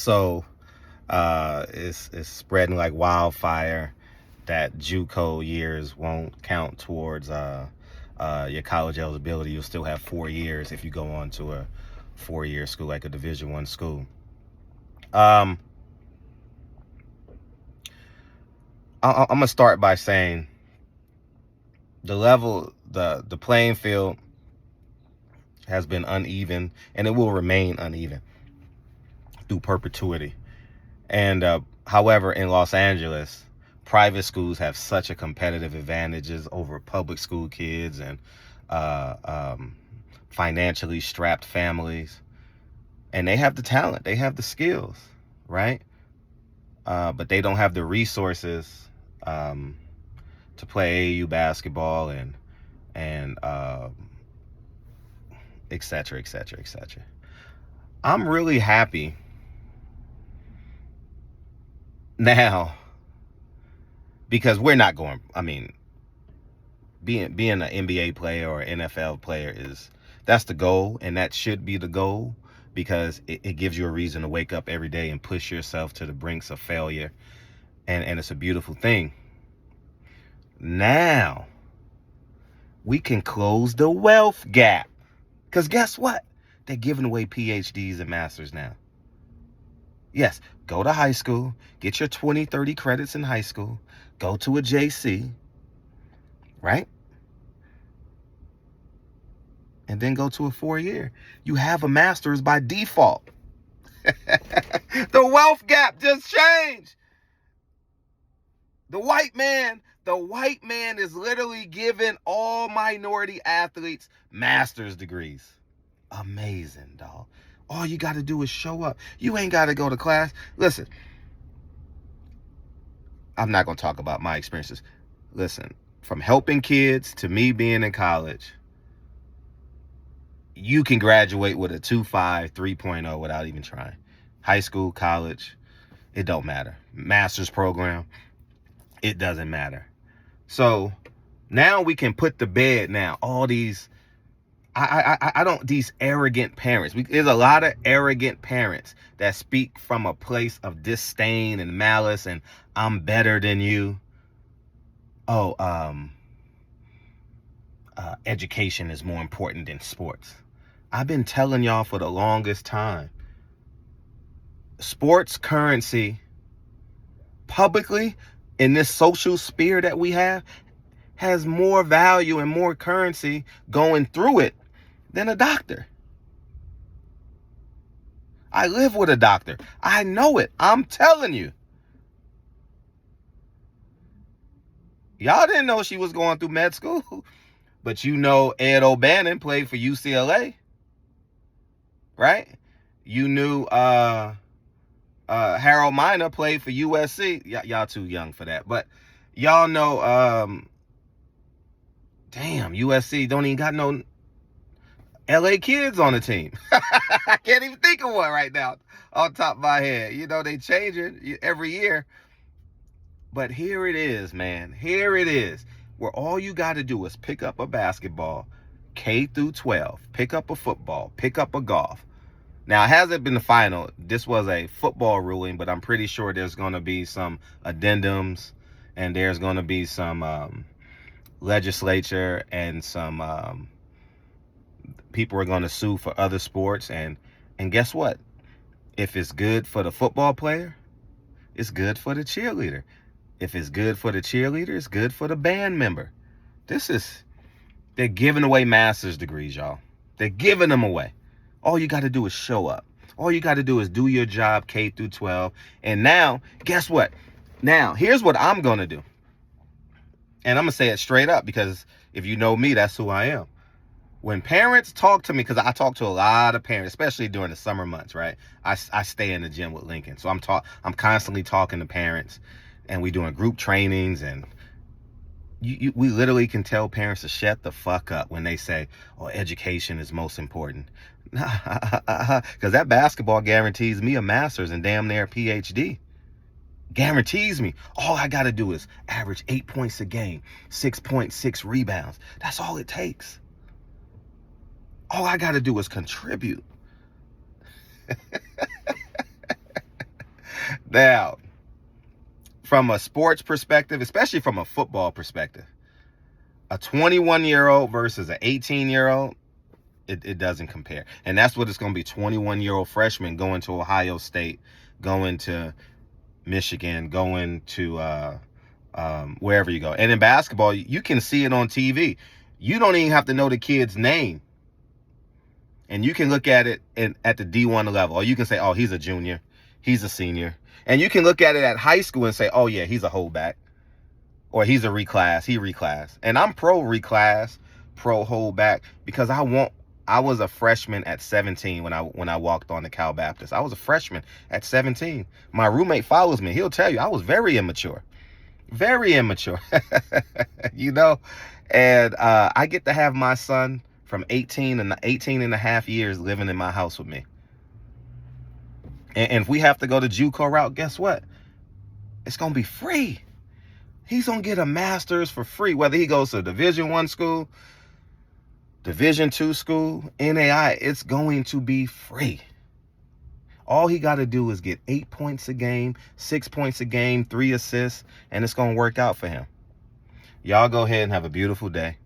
also it's spreading like wildfire that JoCo years won't count towards your college eligibility. You'll still have 4 years if you go on to a 4-year school, like a Division I school. I'm gonna start by saying the playing field has been uneven, and it will remain uneven through perpetuity. And however, in Los Angeles, private schools have such a competitive advantages over public school kids and financially strapped families. And they have the talent, they have the skills, right? But they don't have the resources to play AAU basketball and et cetera, et cetera, et cetera. I'm really happy now because we're not going. I mean, being an NBA player or an NFL player that's the goal, and that should be the goal because it gives you a reason to wake up every day and push yourself to the brinks of failure, and it's a beautiful thing. Now we can close the wealth gap because guess what? They're giving away PhDs and masters now. Yes, go to high school, get your 20, 30 credits in high school, go to a JC, right? And then go to a 4-year. You have a master's by default. The wealth gap just changed. The white man is literally giving all minority athletes master's degrees. Amazing, dog. All you got to do is show up. You ain't got to go to class. Listen, I'm not going to talk about my experiences. Listen, from helping kids to me being in college, you can graduate with a 2.5, 3.0 without even trying. High school, college, it don't matter. Master's program, it doesn't matter. So now we can put to bed now all these these arrogant parents. There's a lot of arrogant parents that speak from a place of disdain and malice and I'm better than you. Education is more important than sports. I've been telling y'all for the longest time. Sports currency publicly in this social sphere that we have has more value and more currency going through it than a doctor. I live with a doctor. I know it. I'm telling you. Y'all didn't know she was going through med school, but you know Ed O'Bannon played for UCLA, right? You knew Harold Miner played for USC. Y'all too young for that, but y'all know damn, USC don't even got no LA kids on the team. I can't even think of one right now on top of my head. You know, they change it every year. But here it is, man. Here it is. Where all you got to do is pick up a basketball, K through 12. Pick up a football. Pick up a golf. Now, it hasn't been the final. This was a football ruling, but I'm pretty sure there's going to be some addendums and there's going to be some legislature and some people are going to sue for other sports. And guess what? If it's good for the football player, it's good for the cheerleader. If it's good for the cheerleader, it's good for the band member. They're giving away master's degrees, y'all. They're giving them away. All you got to do is show up. All you got to do is do your job K through 12. And now, guess what? Now, here's what I'm going to do. And I'm going to say it straight up because if you know me, that's who I am. When parents talk to me, because I talk to a lot of parents, especially during the summer months, right? I stay in the gym with Lincoln. So I'm constantly talking to parents and we doing group trainings and we literally can tell parents to shut the fuck up when they say, oh, education is most important. Because that basketball guarantees me a master's and damn near a PhD. Guarantees me. All I got to do is average 8 points a game, 6.6 rebounds. That's all it takes. All I got to do is contribute. Now, from a sports perspective, especially from a football perspective, a 21-year-old versus an 18-year-old, it doesn't compare. And that's what it's going to be. 21-year-old freshmen going to Ohio State, going to Michigan, going to wherever you go. And in basketball, you can see it on TV. You don't even have to know the kid's name. And you can look at it at the D1 level. Or you can say, oh, he's a junior. He's a senior. And you can look at it at high school and say, oh, yeah, he's a holdback. Or he's a reclass. He reclass. And I'm pro reclass, pro holdback, because I was a freshman at 17 when I walked on to Cal Baptist. I was a freshman at 17. My roommate follows me. He'll tell you I was very immature. Very immature. You know? And I get to have my son from 18 and a half years living in my house with me. And if we have to go the JoCo route, guess what? It's going to be free. He's going to get a master's for free, whether he goes to Division I school, Division II school, NAI, it's going to be free. All he got to do is get 8 points a game, 6 points a game, 3 assists, and it's going to work out for him. Y'all go ahead and have a beautiful day.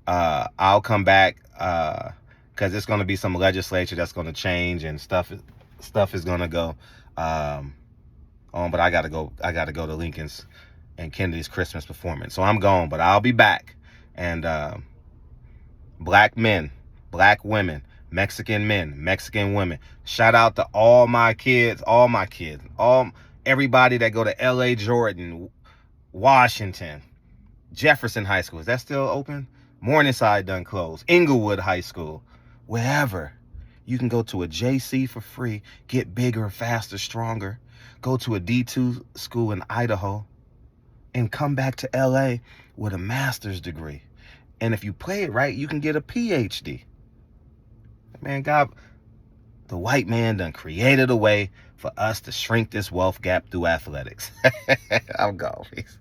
I'll come back because it's going to be some legislature that's going to change and stuff is going to go on. But I got to go to Lincoln's and Kennedy's Christmas performance. So I'm gone, but I'll be back. And black men, black women, Mexican men, Mexican women. Shout out to all my kids, everybody that go to L.A. Jordan, Washington, Jefferson High School. Is that still open? Morningside done closed. Inglewood High School. Wherever. You can go to a JC for free, get bigger, faster, stronger. Go to a D2 school in Idaho and come back to LA with a master's degree. And if you play it right, you can get a PhD. Man, God, the white man done created a way for us to shrink this wealth gap through athletics. I'm gone. Peace.